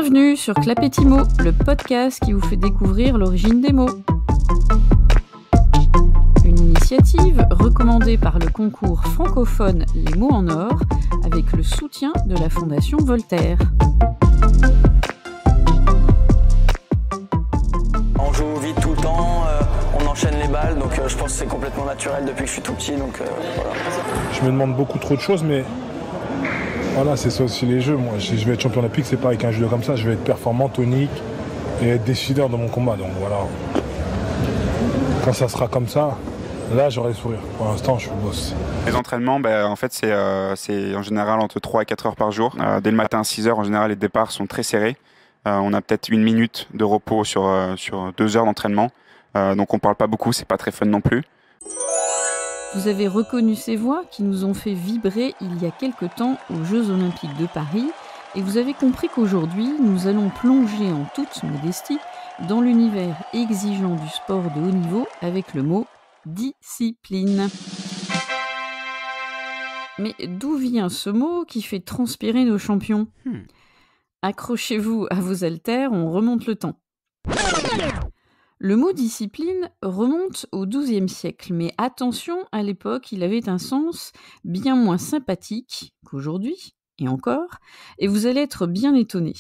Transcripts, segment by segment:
Bienvenue sur Clapetimo, le podcast qui vous fait découvrir l'origine des mots. Une initiative recommandée par le concours francophone Les mots en or avec le soutien de la Fondation Voltaire. On joue vite tout le temps, on enchaîne les balles, donc je pense que c'est complètement naturel depuis que je suis tout petit. Donc, voilà. Je me demande beaucoup trop de choses, mais voilà, c'est ça aussi les jeux. Moi, je vais être champion olympique, c'est pas avec un judo comme ça. Je vais être performant, tonique et être décideur dans mon combat. Donc voilà. Quand ça sera comme ça, là, j'aurai le sourire. Pour l'instant, je suis le boss. Les entraînements, en fait, c'est en général entre 3 et 4 heures par jour. Dès le matin à 6 heures, en général, les départs sont très serrés. On a peut-être 1 minute de repos sur 2 heures d'entraînement. Donc on parle pas beaucoup, c'est pas très fun non plus. Vous avez reconnu ces voix qui nous ont fait vibrer il y a quelque temps aux Jeux Olympiques de Paris et vous avez compris qu'aujourd'hui, nous allons plonger en toute modestie dans l'univers exigeant du sport de haut niveau avec le mot discipline. Mais d'où vient ce mot qui fait transpirer nos champions ? Accrochez-vous à vos haltères, on remonte le temps. Le mot discipline remonte au XIIe siècle, mais attention, à l'époque, il avait un sens bien moins sympathique qu'aujourd'hui, et encore, et vous allez être bien étonnés.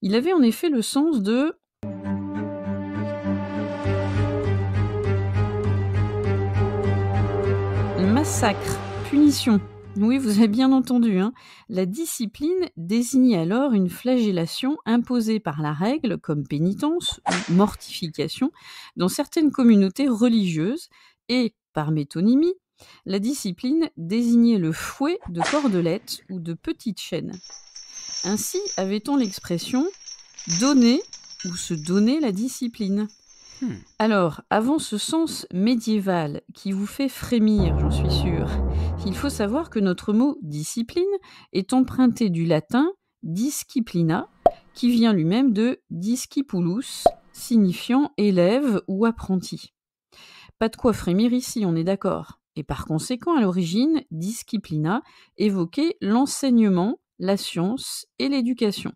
Il avait en effet le sens de massacre, punition. Oui, vous avez bien entendu, hein. La discipline désignait alors une flagellation imposée par la règle comme pénitence ou mortification dans certaines communautés religieuses et, par métonymie, la discipline désignait le fouet de cordelettes ou de petites chaînes. Ainsi avait-on l'expression « donner » ou « se donner la discipline ». Alors, avant ce sens médiéval qui vous fait frémir, j'en suis sûre, il faut savoir que notre mot « discipline » est emprunté du latin « disciplina » qui vient lui-même de « discipulus » signifiant « élève » ou « apprenti ». Pas de quoi frémir ici, on est d'accord. Et par conséquent, à l'origine, « disciplina » évoquait l'enseignement, la science et l'éducation.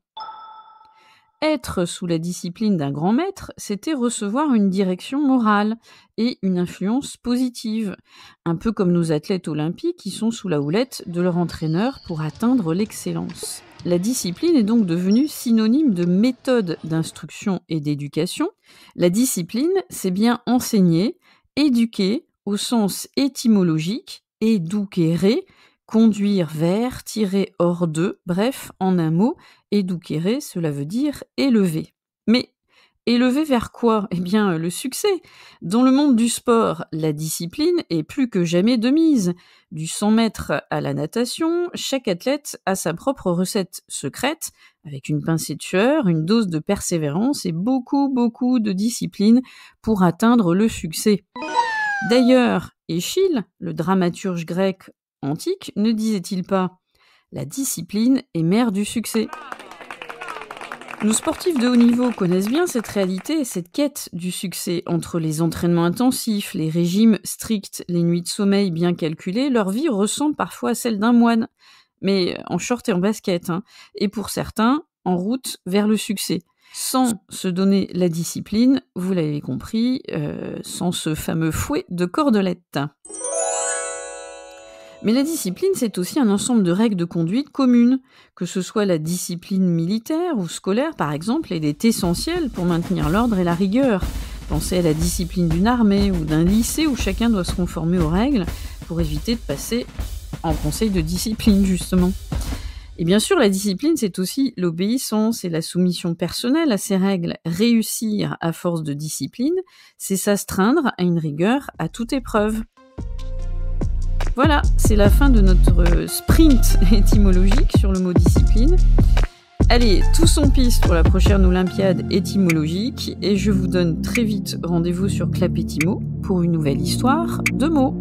Être sous la discipline d'un grand maître, c'était recevoir une direction morale et une influence positive, un peu comme nos athlètes olympiques qui sont sous la houlette de leur entraîneur pour atteindre l'excellence. La discipline est donc devenue synonyme de méthode d'instruction et d'éducation. La discipline, c'est bien enseigner, éduquer au sens étymologique, educere, conduire vers, tirer hors de, bref, en un mot, educere, cela veut dire élever. Mais élever vers quoi ? Eh bien, le succès. Dans le monde du sport, la discipline est plus que jamais de mise. Du 100 mètres à la natation, chaque athlète a sa propre recette secrète, avec une pincée de sueur, une dose de persévérance et beaucoup de discipline pour atteindre le succès. D'ailleurs, Échille, le dramaturge grec antique, ne disait-il pas « La discipline est mère du succès ». Nos sportifs de haut niveau connaissent bien cette réalité et cette quête du succès. Entre les entraînements intensifs, les régimes stricts, les nuits de sommeil bien calculées, leur vie ressemble parfois à celle d'un moine, mais en short et en basket, hein, et pour certains, en route vers le succès. Sans se donner la discipline, vous l'avez compris, sans ce fameux fouet de cordelettes. Mais la discipline, c'est aussi un ensemble de règles de conduite communes. Que ce soit la discipline militaire ou scolaire, par exemple, elle est essentielle pour maintenir l'ordre et la rigueur. Pensez à la discipline d'une armée ou d'un lycée où chacun doit se conformer aux règles pour éviter de passer en conseil de discipline, justement. Et bien sûr, la discipline, c'est aussi l'obéissance et la soumission personnelle à ces règles. Réussir à force de discipline, c'est s'astreindre à une rigueur à toute épreuve. Voilà, c'est la fin de notre sprint étymologique sur le mot discipline. Allez, tous en piste pour la prochaine Olympiade étymologique et je vous donne très vite rendez-vous sur Clapetimo pour une nouvelle histoire de mots.